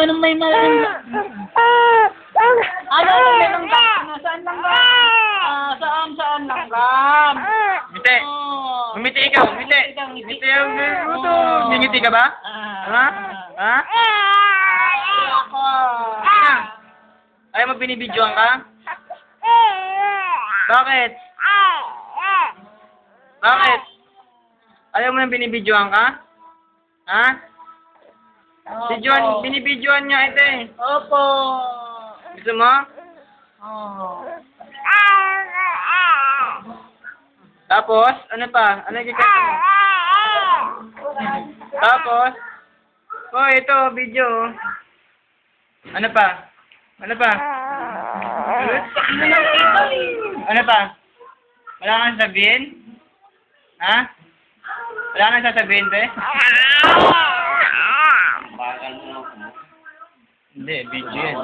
anong may malanggam? Ano may langgam? Nasaan langgam? Saan langgam? Ngiti. Ngiti ikaw, ngiti. Ngiti yung gusto. Ngiti ka ba? Ha? Ha? Ako. Ayaw mo binibidyoan ka? Bakit? Bakit? Ayaw mo nang binibidyoan ka? Ha? Si John, binibidyoan niya ito eh. Opo. Gusto mo? Oh. Tapos, ano pa? Ano yung kikita mo? Tapos, oh, ito, video. Ano pa? Ano pa? Ano pa? Wala kang sabihin? Ha? Wala kang sasabihin, be? Hindi, video yan.